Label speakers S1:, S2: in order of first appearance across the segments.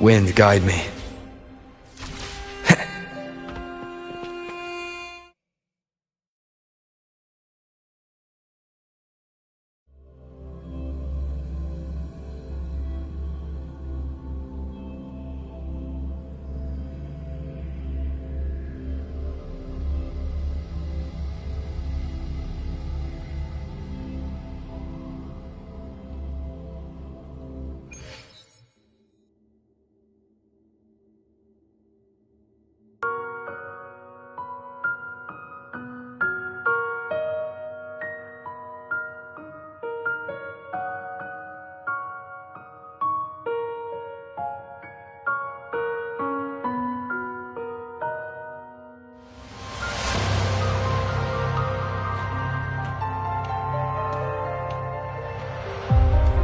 S1: Wind, guide me.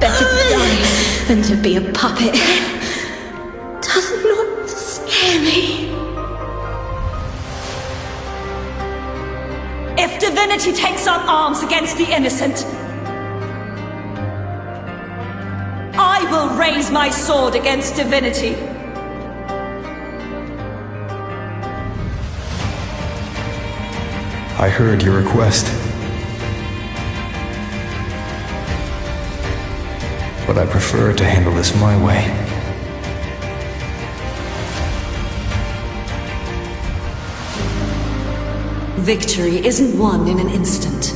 S2: Better to die than to be a puppet. Does not scare me.
S3: If divinity takes up arms against the innocent, I will raise my sword against divinity.
S1: I heard your request. But I prefer to handle this my way.
S3: Victory isn't won in an instant.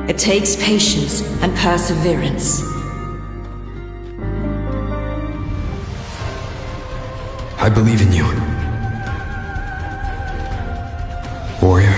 S3: It takes patience and perseverance.
S1: I believe in you, warrior.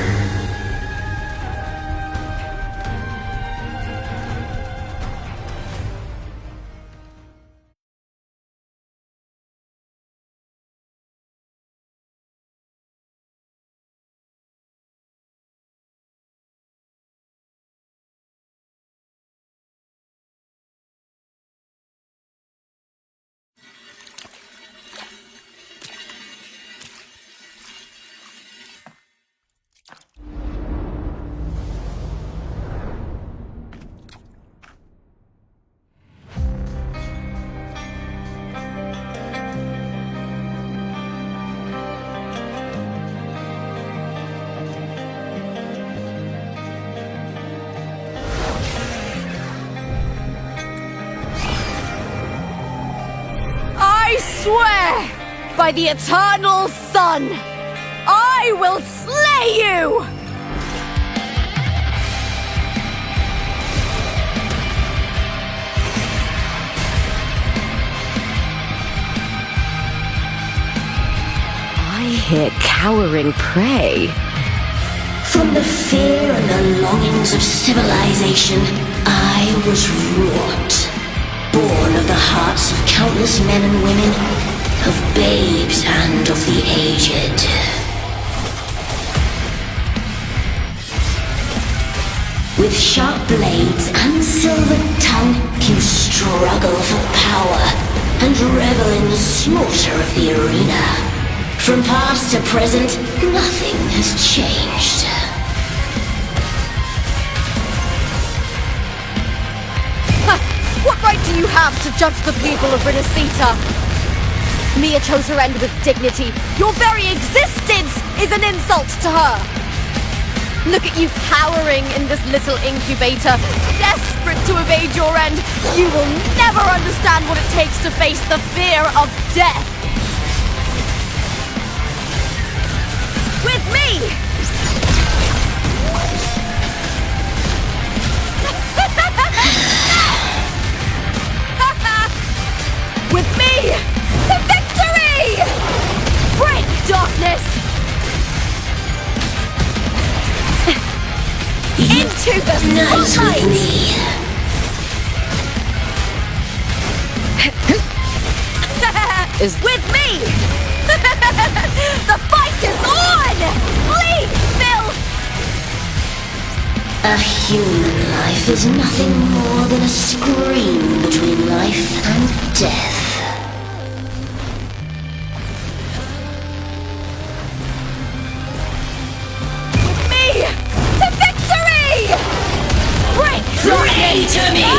S4: I swear by the eternal sun, I will slay you! I hear cowering prey.
S2: From the fear and the longings of civilization, I was wrought. Born of the hearts of countless men and women, of babes and of the aged. With sharp blades and silver tongue, you struggle for power and revel in the slaughter of the arena. From past to present, nothing has changed.
S4: What right do you have to judge the people of Renacita? Mia chose her end with dignity. Your very existence is an insult to her. Look at you cowering in this little incubator, desperate to evade your end. You will never understand what it takes to face the fear of death. With me! With me! To victory! Break darkness! Into the spotlight! Is with me! The fight is on! Please, Phil!
S2: A human life is nothing more than a scream between life and death.
S4: With me! To victory! Break
S2: Pray to me!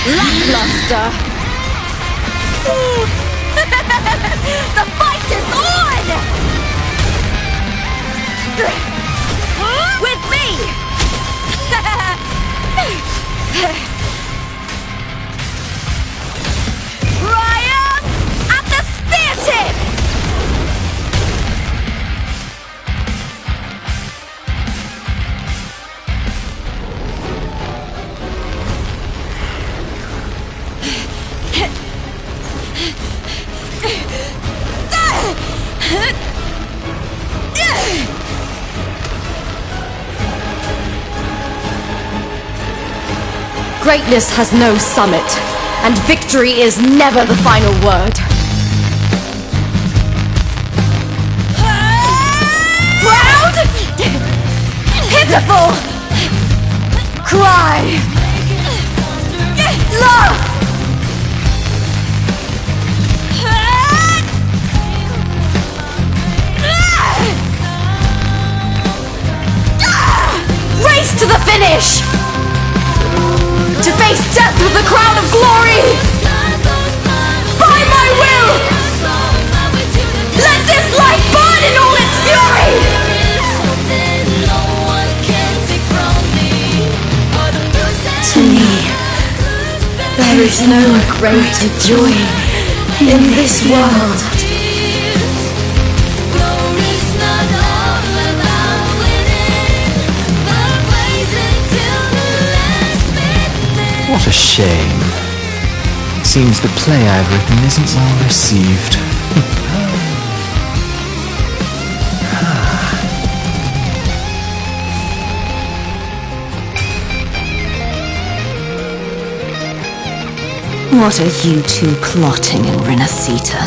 S4: Lackluster. The fight is on! With me! Triumph at the spear tip! Greatness has no summit, and victory is never the final word. Proud? Pitiful! Cry! Love! Race to the finish! To face death with the crown of glory! By my will! Let this light burn in all its fury! To me, there is no greater joy in this world.
S5: What a shame. Seems the play I've written isn't well received.
S2: What are you two plotting in Renacita?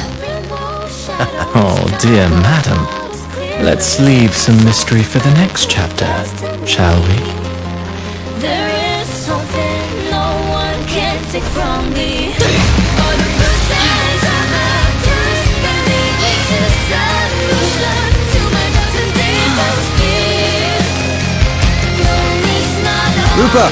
S5: Oh dear madam. Let's leave some mystery for the next chapter, shall we?
S6: There is something no one can take from me.
S7: Rupa!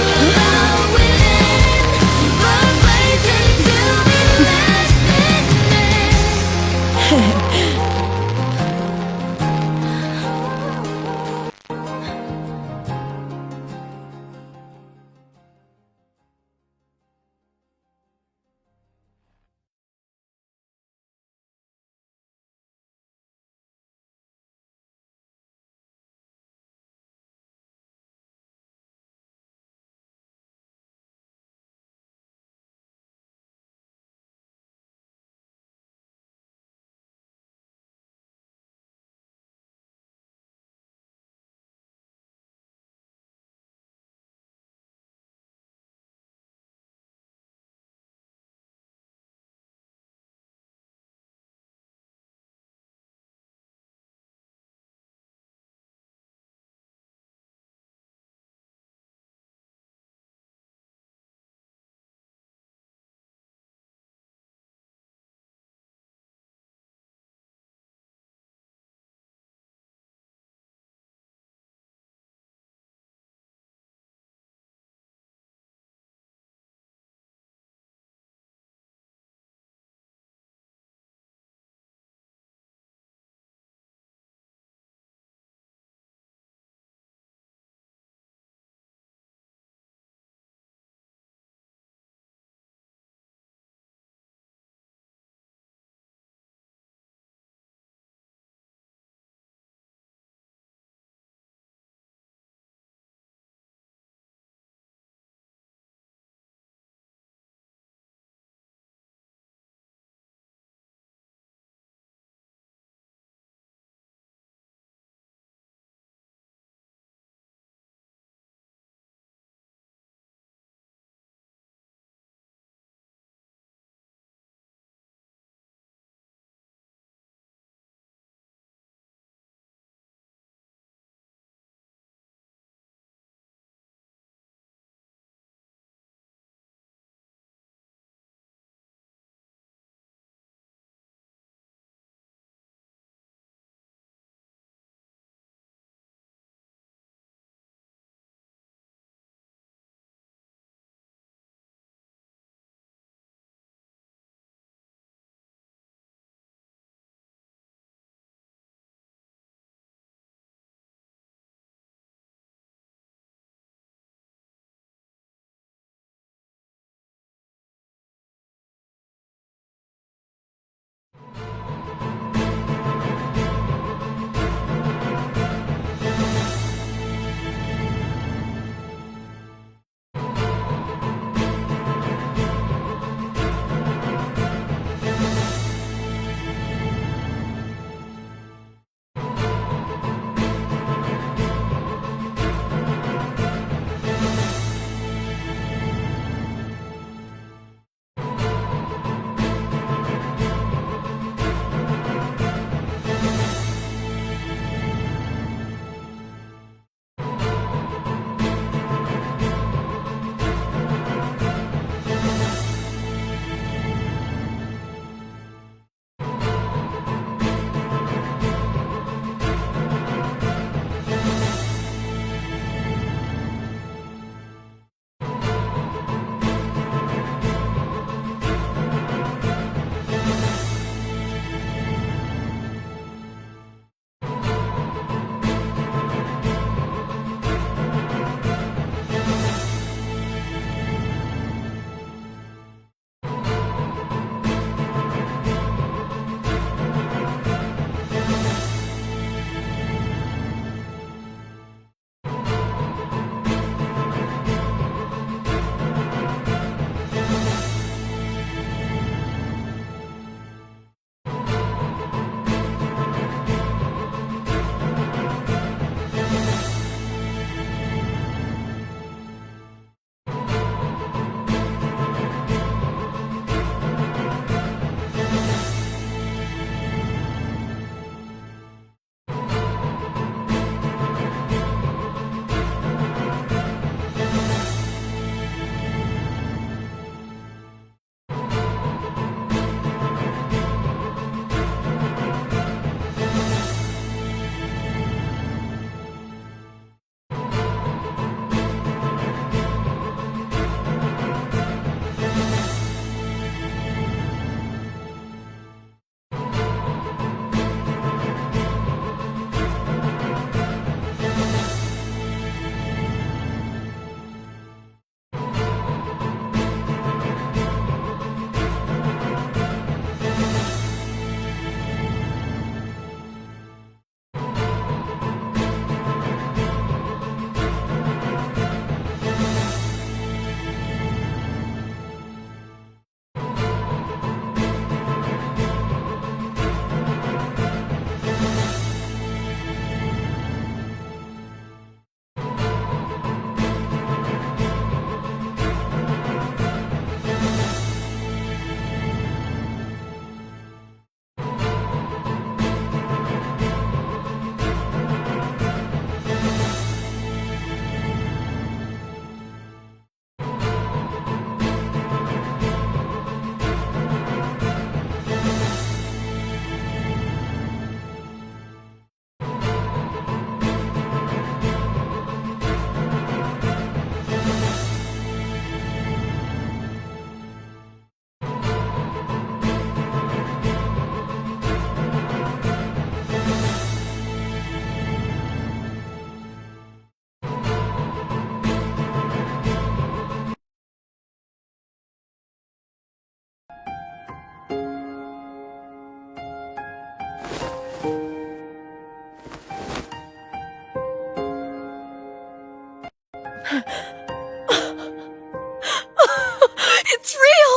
S4: It's real!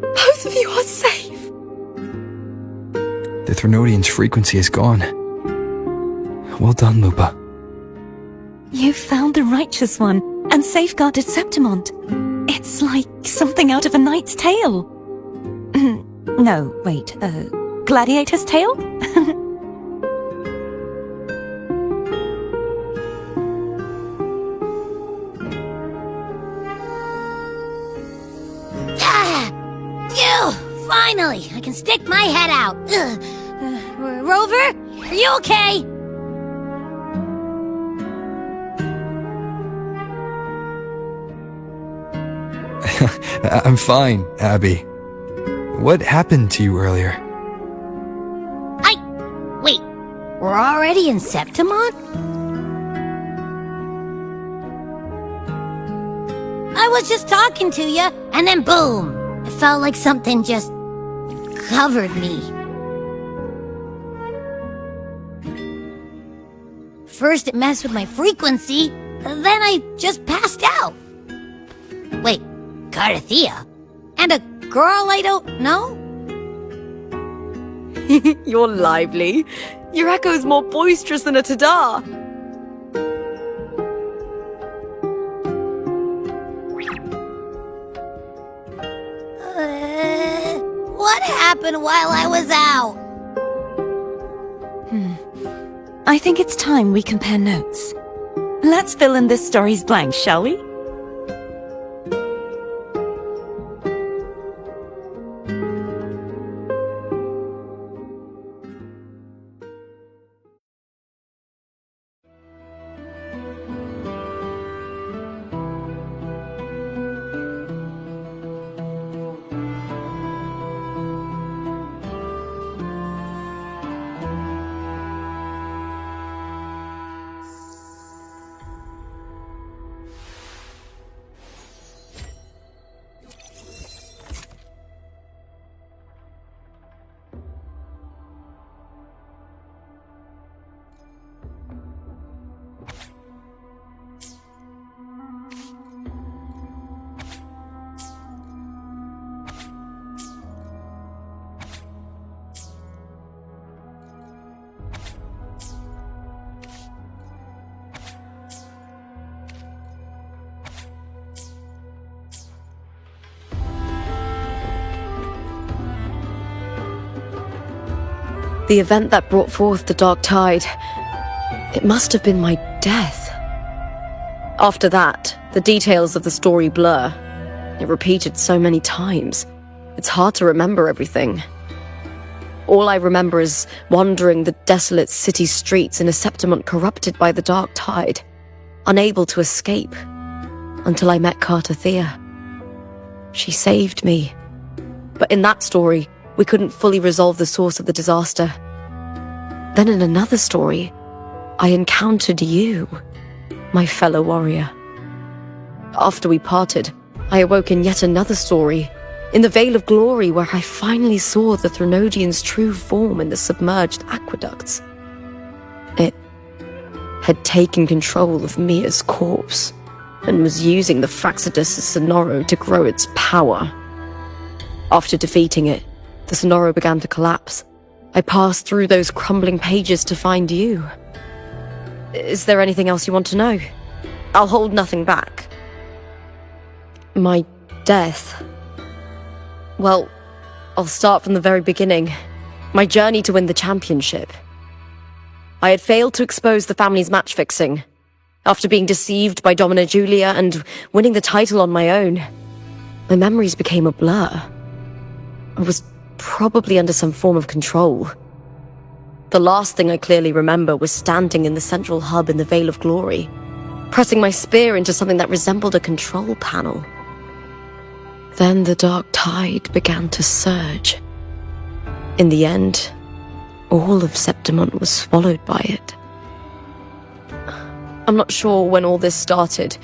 S4: Both of you are safe.
S1: The Threnodian's frequency is gone. Well done, Lupa.
S8: You found the righteous one and safeguarded Septimont. It's like something out of a knight's tale. No, wait, gladiator's tale?
S2: Finally, I can stick my head out. Rover, are you okay?
S1: I'm fine, Abby. What happened to you earlier?
S2: Wait, we're already in Septimont? I was just talking to you, and then boom! It felt like something just covered me. First it messed with my frequency, then I just passed out. Wait, Karasu? And a girl I don't know?
S4: You're lively. Your echo's more boisterous than a tada.
S2: What happened while I was out?
S8: I think it's time we compare notes. Let's fill in this story's blanks, shall we?
S4: The event that brought forth the Dark Tide, it must have been my death. After that, the details of the story blur. It repeated so many times. It's hard to remember everything. All I remember is wandering the desolate city streets in a Septimont corrupted by the Dark Tide, unable to escape, until I met Karasu. She saved me. But in that story, we couldn't fully resolve the source of the disaster. Then in another story, I encountered you, my fellow warrior. After we parted, I awoke in yet another story, in the Veil of Glory, where I finally saw the Threnodian's true form in the submerged aqueducts. It had taken control of Mia's corpse, and was using the Fraxidus' Sonoro to grow its power. After defeating it, the Sonoro began to collapse. I passed through those crumbling pages to find you. Is there anything else you want to know? I'll hold nothing back. My death. Well, I'll start from the very beginning. My journey to win the championship. I had failed to expose the family's match-fixing. After being deceived by Domina Julia and winning the title on my own, my memories became a blur. I was probably under some form of control. The last thing I clearly remember was standing in the central hub in the Veil of Glory, pressing my spear into something that resembled a control panel. Then the Dark Tide began to surge. In the end, all of Septimont was swallowed by it. I'm not sure when all this started,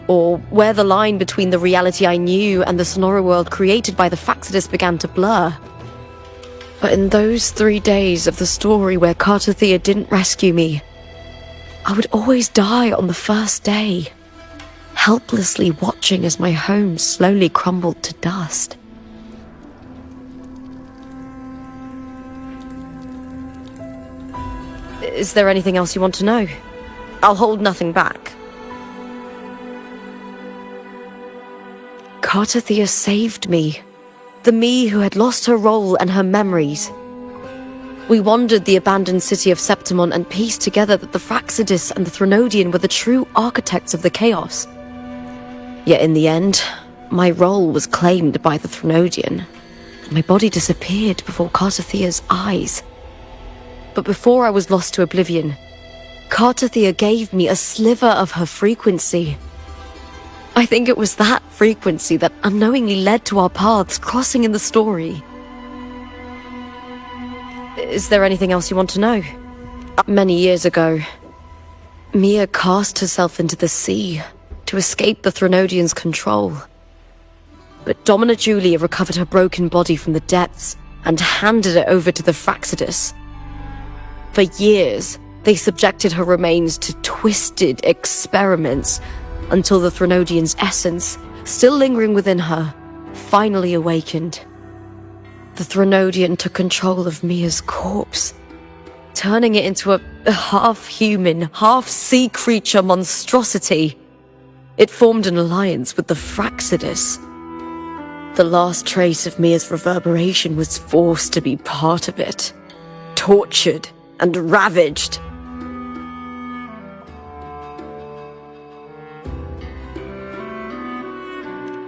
S4: or where the line between the reality I knew and the Sonoro world created by the Fraxidus began to blur. But in those 3 days of the story where Karasu didn't rescue me, I would always die on the first day, helplessly watching as my home slowly crumbled to dust. Is there anything else you want to know? I'll hold nothing back. Karasu saved me. The me who had lost her role and her memories. We wandered the abandoned city of Septimon and pieced together that the Fractsidus and the Threnodian were the true architects of the chaos. Yet in the end, my role was claimed by the Threnodian, and my body disappeared before Kartathia's eyes. But before I was lost to oblivion, Kartathia gave me a sliver of her frequency. I think it was that frequency that unknowingly led to our paths crossing in the story. Is there anything else you want to know? Many years ago, Mia cast herself into the sea to escape the Threnodian's control. But Domina Julia recovered her broken body from the depths and handed it over to the Fractsidus. For years, they subjected her remains to twisted experiments until the Threnodian's essence, still lingering within her, finally awakened. The Threnodian took control of Mia's corpse, turning it into a half-human, half-sea creature monstrosity. It formed an alliance with the Fractsidus. The last trace of Mia's reverberation was forced to be part of it, tortured and ravaged.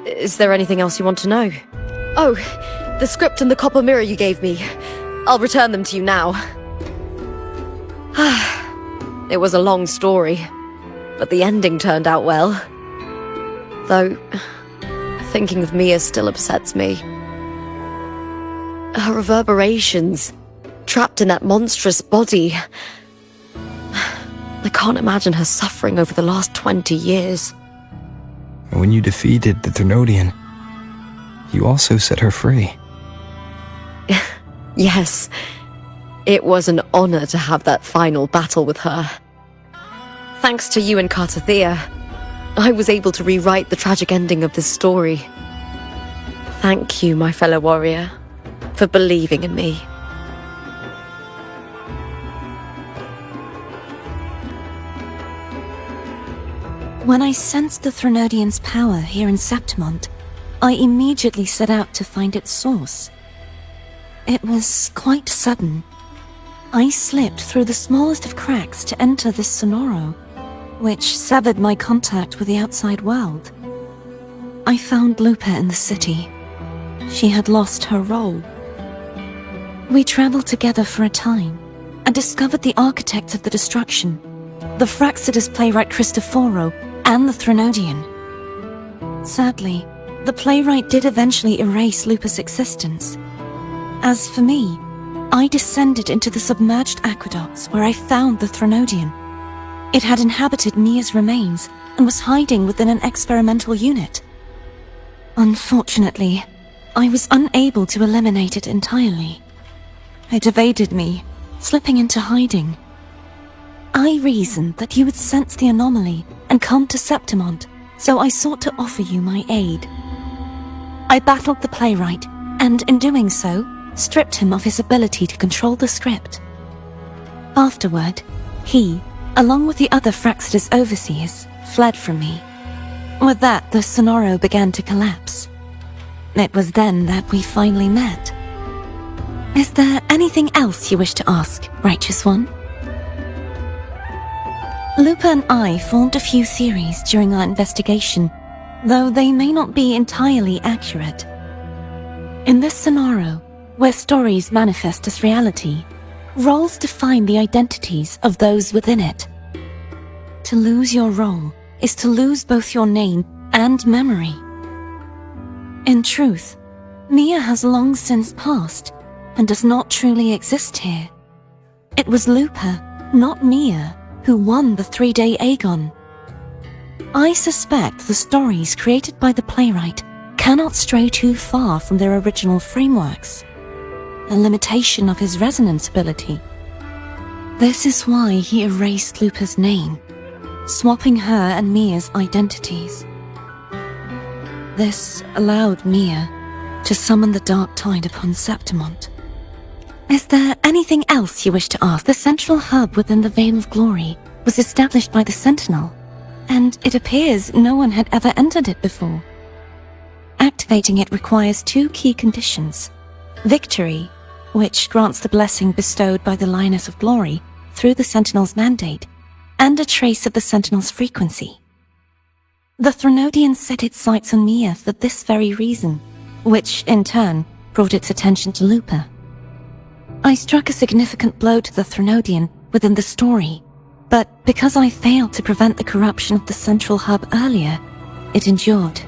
S4: Is there anything else you want to know? Oh, the script and the copper mirror you gave me. I'll return them to you now. It was a long story, but the ending turned out well. Though, thinking of Mia still upsets me. Her reverberations, trapped in that monstrous body. I can't imagine her suffering over the last 20 years.
S1: When you defeated the Threnodian, you also set her free.
S4: Yes, it was an honor to have that final battle with her. Thanks to you and Kartathia, I was able to rewrite the tragic ending of this story. Thank you, my fellow warrior, for believing in me.
S8: When I sensed the Threnodian's power here in Septimon, I immediately set out to find its source. It was quite sudden. I slipped through the smallest of cracks to enter this sonoro, which severed my contact with the outside world. I found Lupa in the city. She had lost her role. We traveled together for a time and discovered the architects of the destruction, the Fractsidus playwright Cristoforo and the Threnodian. Sadly, the playwright did eventually erase Lupa's existence. As for me, I descended into the submerged aqueducts where I found the Threnodian. It had inhabited Mia's remains and was hiding within an experimental unit. Unfortunately, I was unable to eliminate it entirely. It evaded me, slipping into hiding. I reasoned that you would sense the anomaly and come to Septimon, so I sought to offer you my aid. I battled the playwright, and in doing so, stripped him of his ability to control the script. Afterward, he, along with the other Fractsidus overseers, fled from me. With that, the sonoro began to collapse. It was then that we finally met. Is there anything else you wish to ask, Righteous One? Lupa and I formed a few theories during our investigation, though they may not be entirely accurate. In this sonoro, where stories manifest as reality, roles define the identities of those within it. To lose your role is to lose both your name and memory. In truth, Mia has long since passed and does not truly exist here. It was Lupa, not Mia, who won the 3-day Aegon. I suspect the stories created by the playwright cannot stray too far from their original frameworks, the limitation of his resonance ability. This is why he erased Lupa's name, swapping her and Mia's identities. This allowed Mia to summon the dark tide upon Septimont. Is there anything else you wish to ask? The central hub within the Veil of Glory was established by the Sentinel, and it appears no one had ever entered it before. Activating it requires 2 key conditions: victory, which grants the blessing bestowed by the Lioness of Glory through the Sentinel's mandate, and a trace of the Sentinel's frequency. The Threnodian set its sights on Mia for this very reason, which, in turn, brought its attention to Lupa. I struck a significant blow to the Threnodian within the story, but because I failed to prevent the corruption of the central hub earlier, it endured,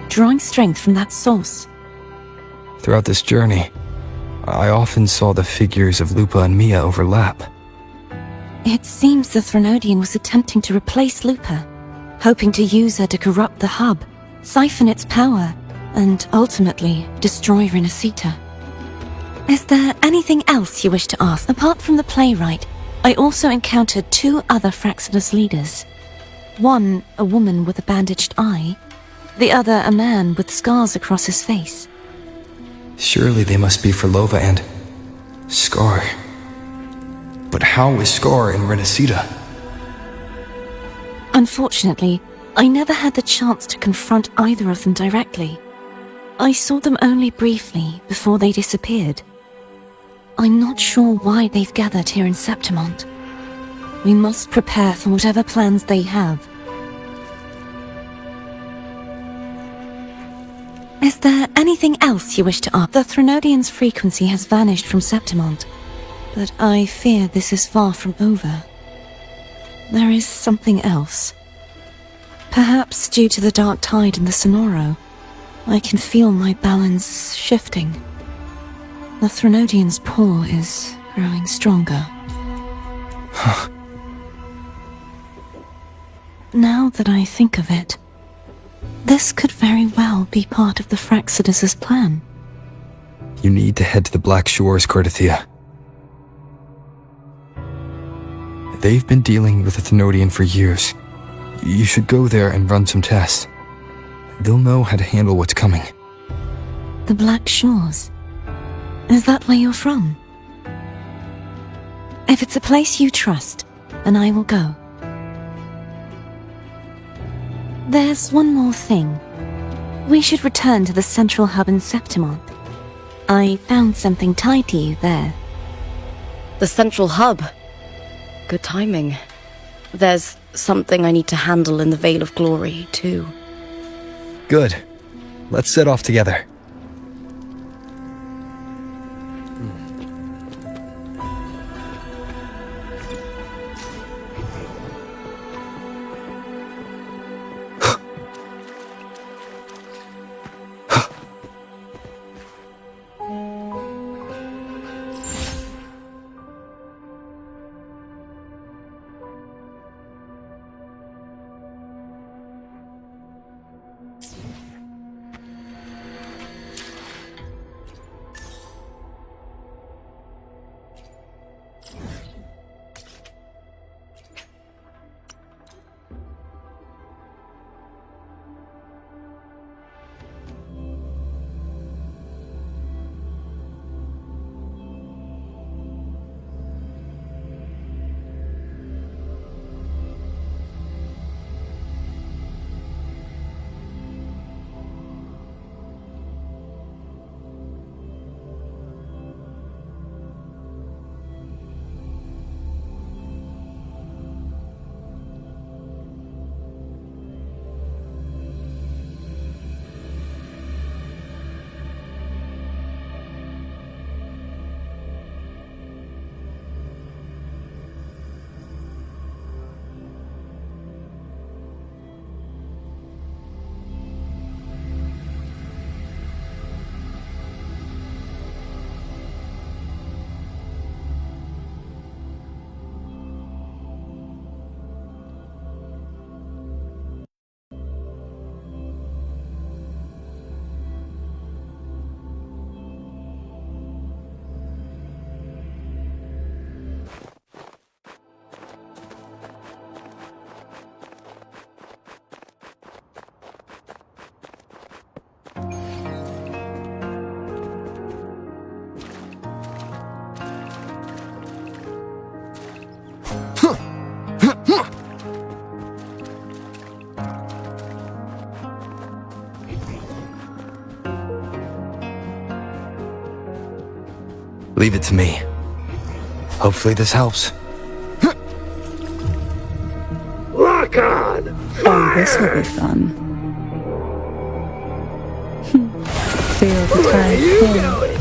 S8: drawing strength from that source.
S1: Throughout this journey, I often saw the figures of Lupa and Mia overlap.
S8: It seems the Threnodian was attempting to replace Lupa, hoping to use her to corrupt the hub, siphon its power, and ultimately destroy Renacita. Is there anything else you wish to ask? Apart from the playwright, I also encountered 2 other Fraxinus leaders. One, a woman with a bandaged eye, the other a man with scars across his face.
S1: Surely they must be for Lova and Scar. But how is Scar in Renacita?
S8: Unfortunately, I never had the chance to confront either of them directly. I saw them only briefly before they disappeared. I'm not sure why they've gathered here in Septimont. We must prepare for whatever plans they have. Is there anything else you wish to ask? The Threnodian's frequency has vanished from Septimont, but I fear this is far from over. There is something else. Perhaps due to the dark tide in the Sonoro, I can feel my balance shifting. The Threnodian's pull is growing stronger. Now that I think of it, this could very well be part of the Fraxidus' plan.
S1: You need to head to the Black Shores, Cordothea. They've been dealing with the Thenodian for years. You should go there and run some tests. They'll know how to handle what's coming.
S8: The Black Shores? Is that where you're from? If it's a place you trust, then I will go. There's one more thing. We should return to the central hub in Septimont. I found something tied to you there.
S9: The central hub? Good timing. There's something I need to handle in the Veil of Glory, too.
S1: Good. Let's set off together. Leave it to me. Hopefully this helps.
S10: Lock on!
S11: Oh, this will be fun. Feel the
S10: Where are
S11: tide
S10: you
S11: pull.
S10: going?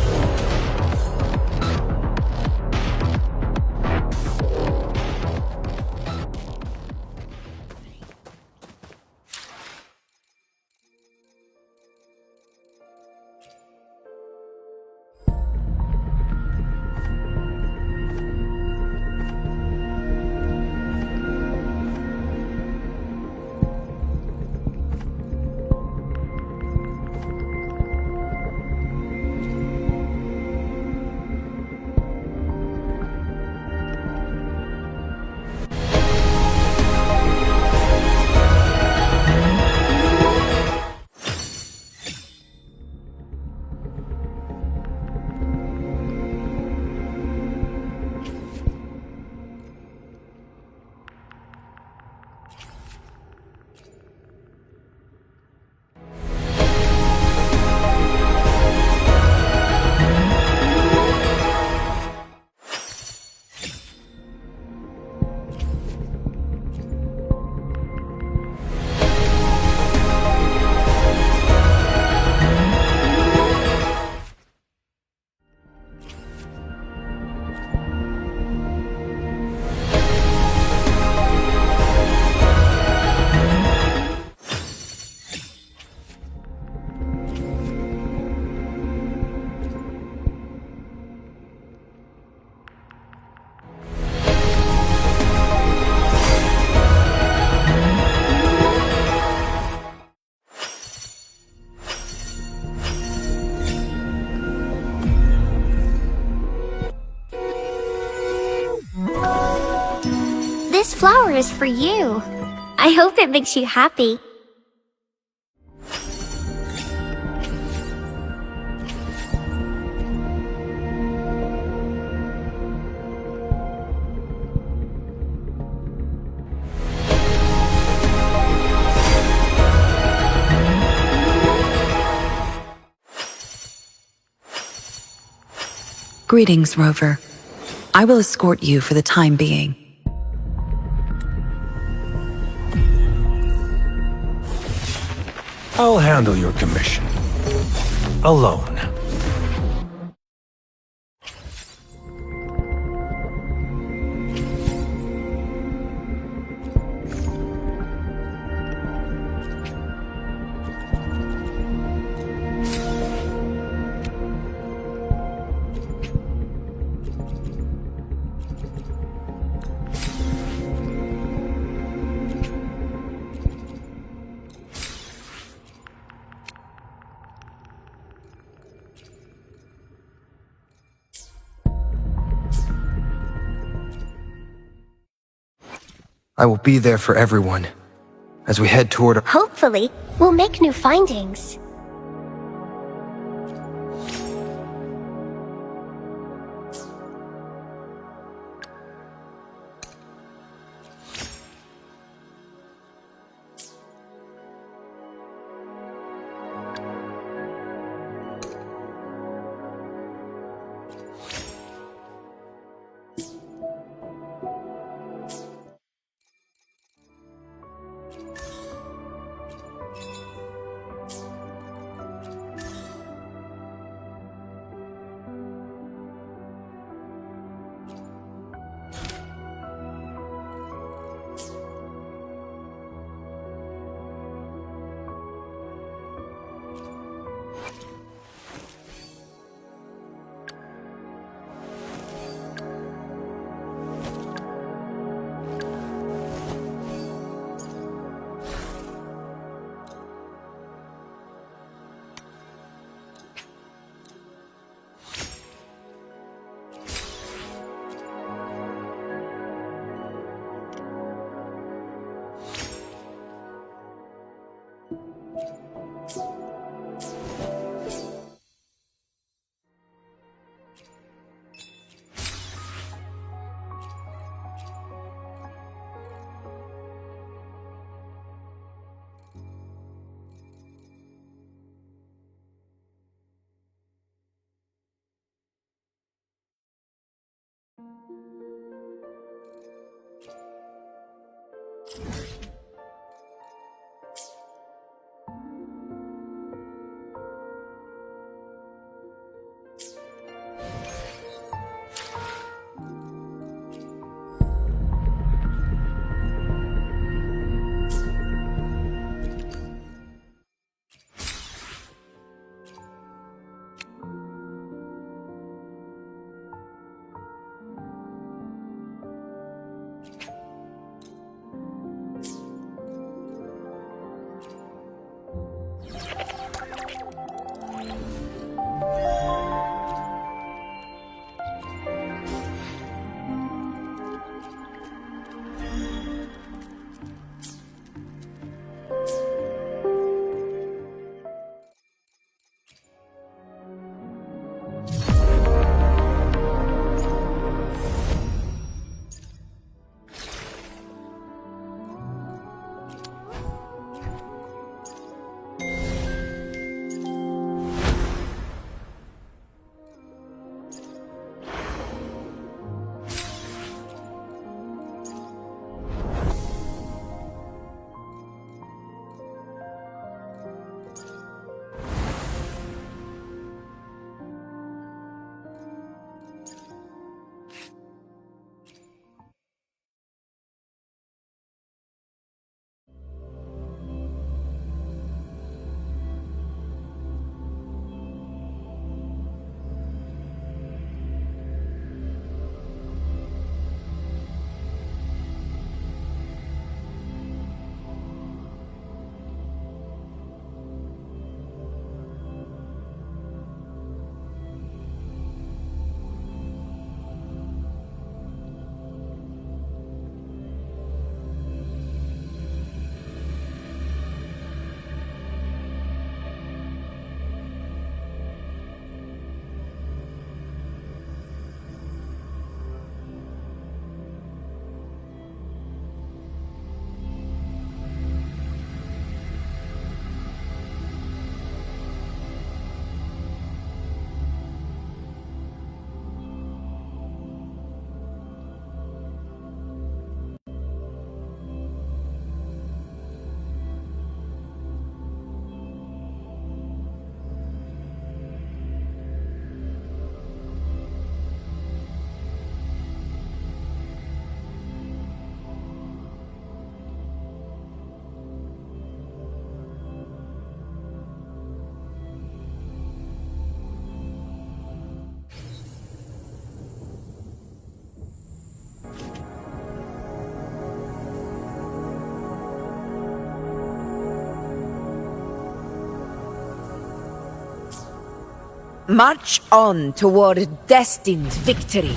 S12: This flower is for you. I hope it makes you happy.
S13: Greetings, Rover. I will escort you for the time being.
S14: I'll handle your commission. Alone.
S1: I will be there for everyone as we head toward our...
S12: Hopefully, we'll make new findings.
S15: March on toward destined victory.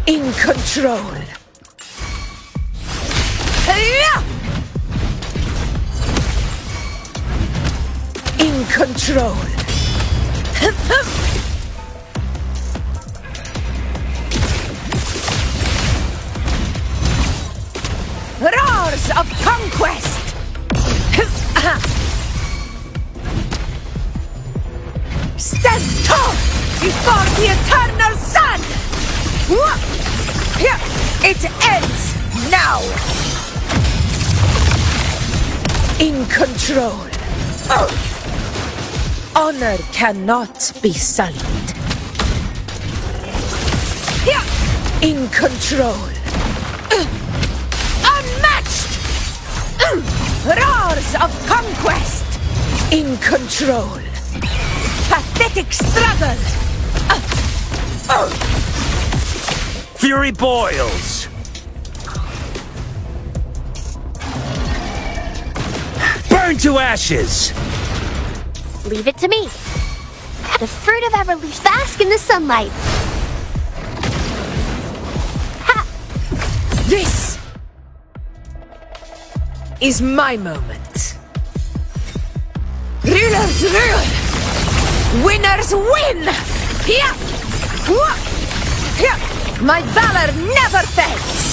S15: In control. In control. Roars of conquest. Stand tall before the eternal sun. It ends now! In control. Honor cannot be sullied. In control. Unmatched! Roars of conquest! In control. Pathetic struggle!
S14: Fury boils! Burn to ashes!
S12: Leave it to me. The fruit of evolution. Bask in the sunlight. Ha!
S15: This is my moment. Rulers rule! Winners win! My valor never fades!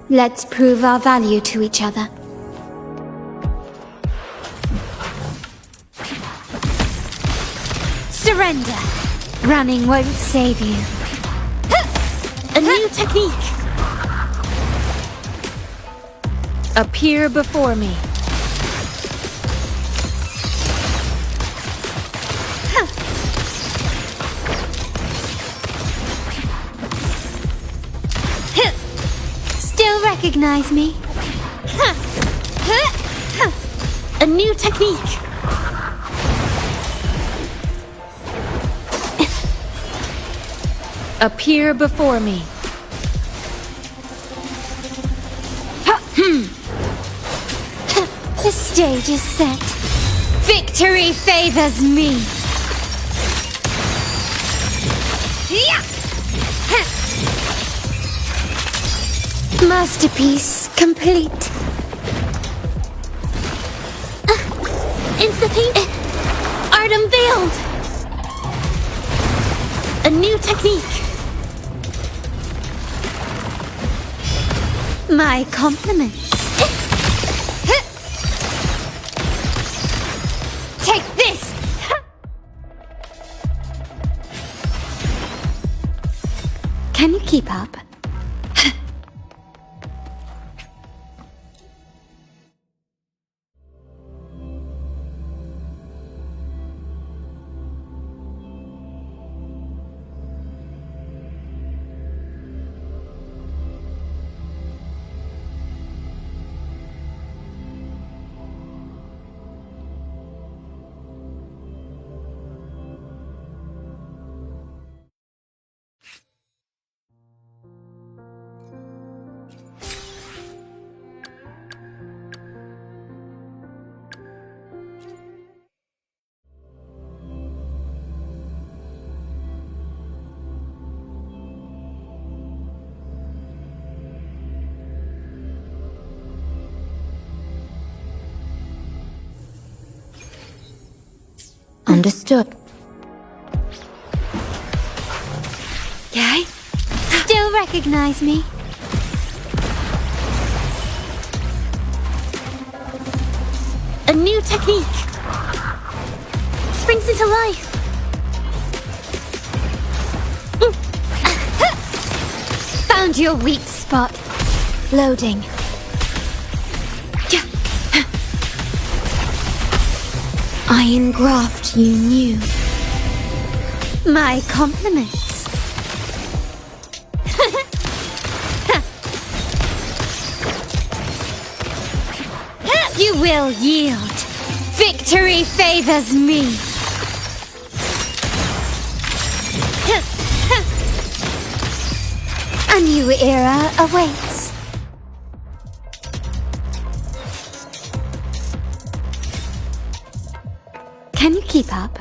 S12: Let's prove our value to each other. Surrender. Running won't save you. A new technique.
S15: Appear before me.
S12: Still recognize me? A new technique.
S15: Appear before me.
S12: The stage is set. Victory favors me. Masterpiece complete. Instantly. Art unveiled. A new technique. My compliments. Take this! Can you keep up? Understood.
S4: Yay?
S12: Still recognize me? A new technique. Springs into life. Found your weak spot. Loading. I engraft you new. My compliments. You will yield. Victory favors me. A new era awaits. Can you keep up?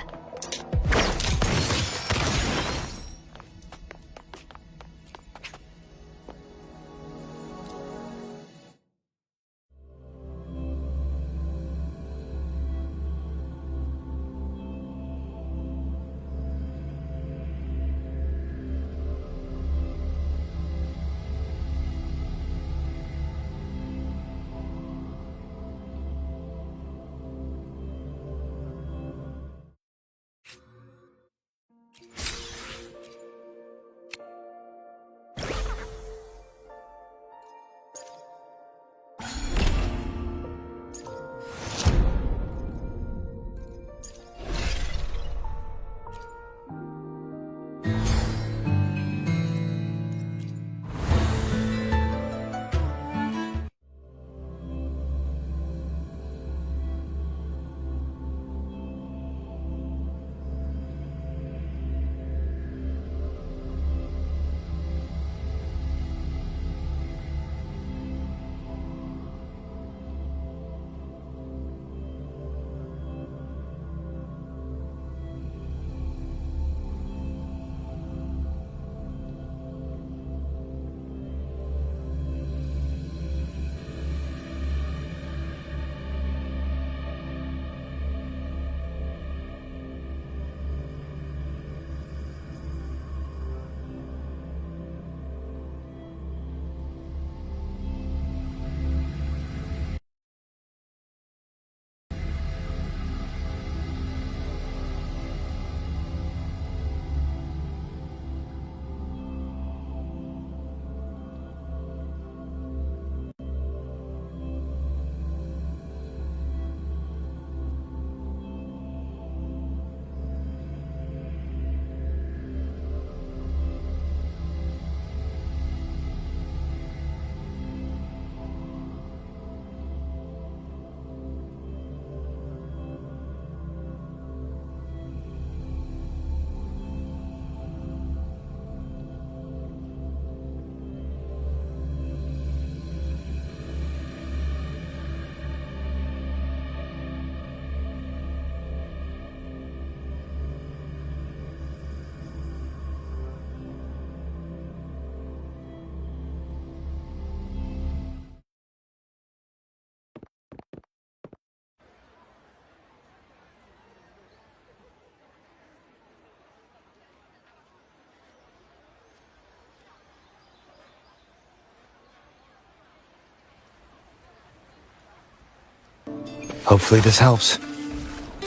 S1: Hopefully this helps.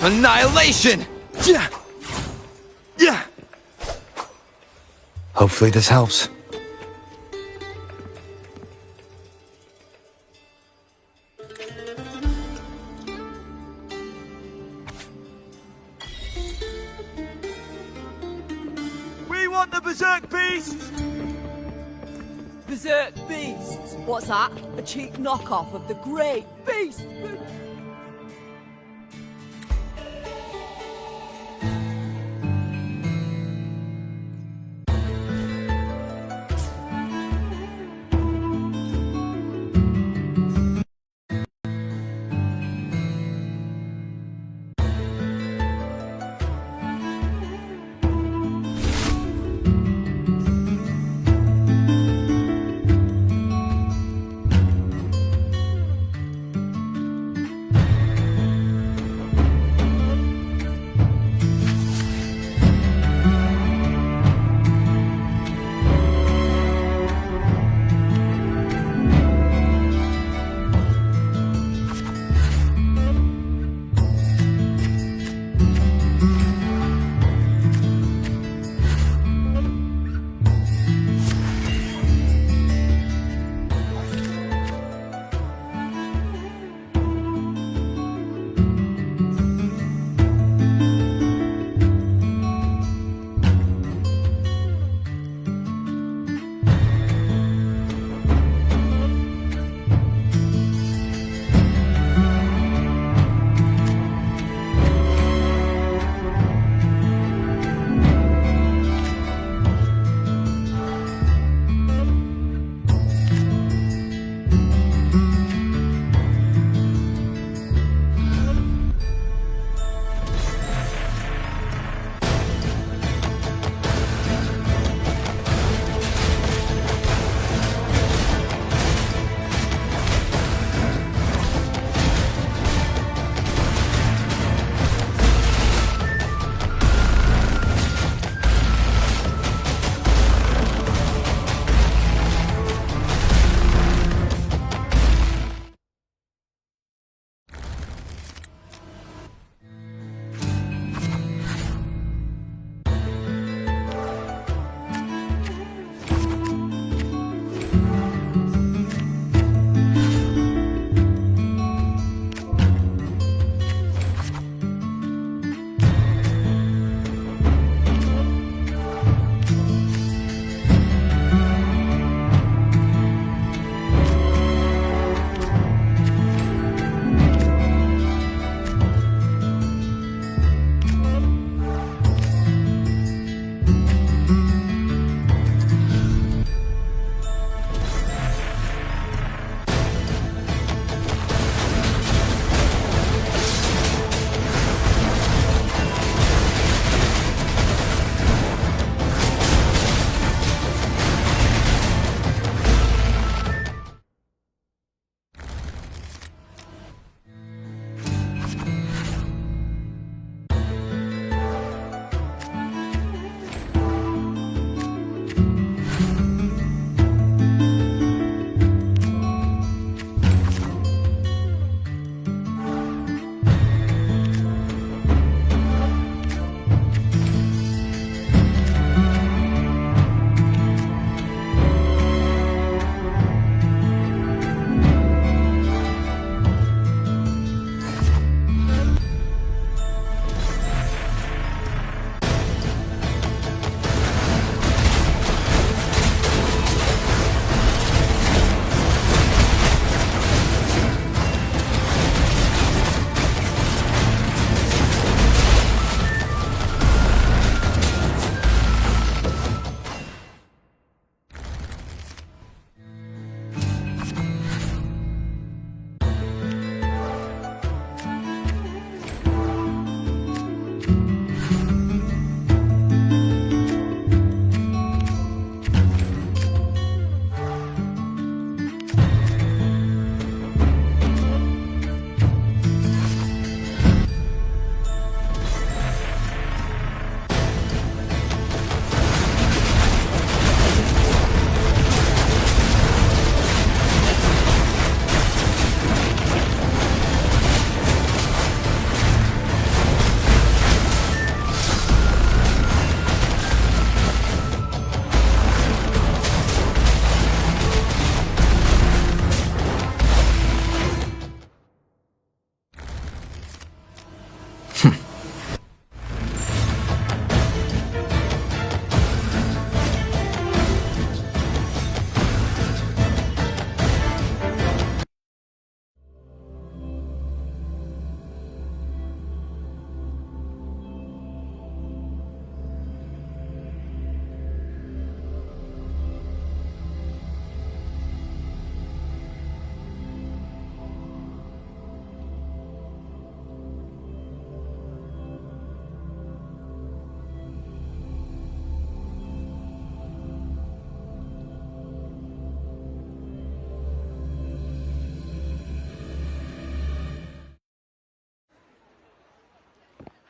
S7: Annihilation! Yeah. Yeah.
S1: Hopefully this helps.
S16: We want the Berserk Beasts!
S3: Berserk Beasts? What's that? A cheap knockoff of the Great Beast!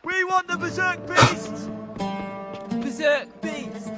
S16: We want the berserk beasts!
S3: Berserk beasts.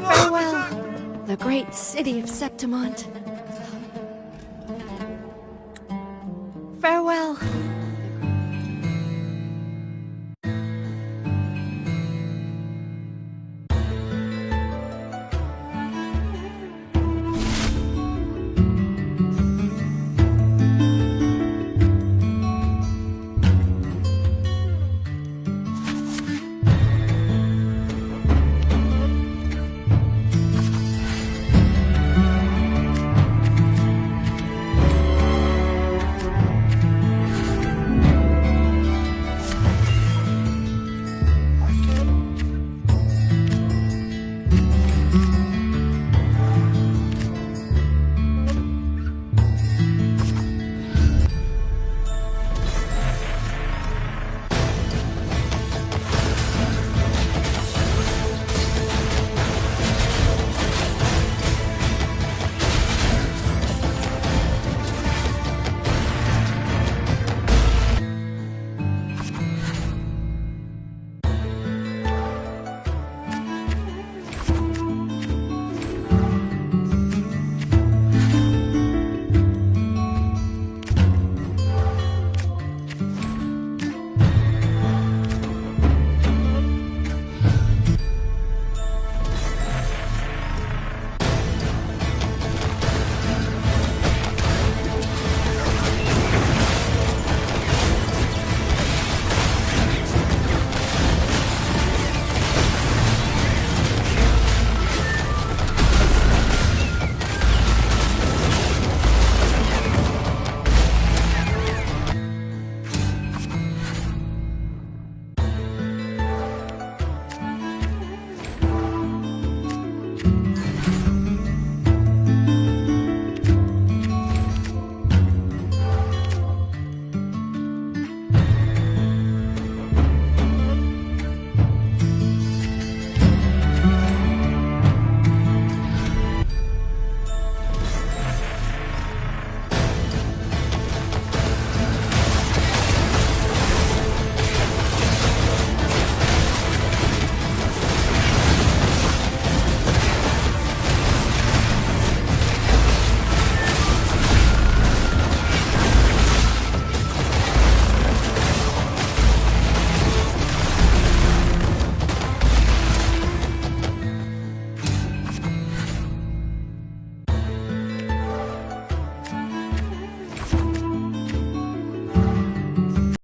S4: Farewell, the great city of Septimont. Farewell,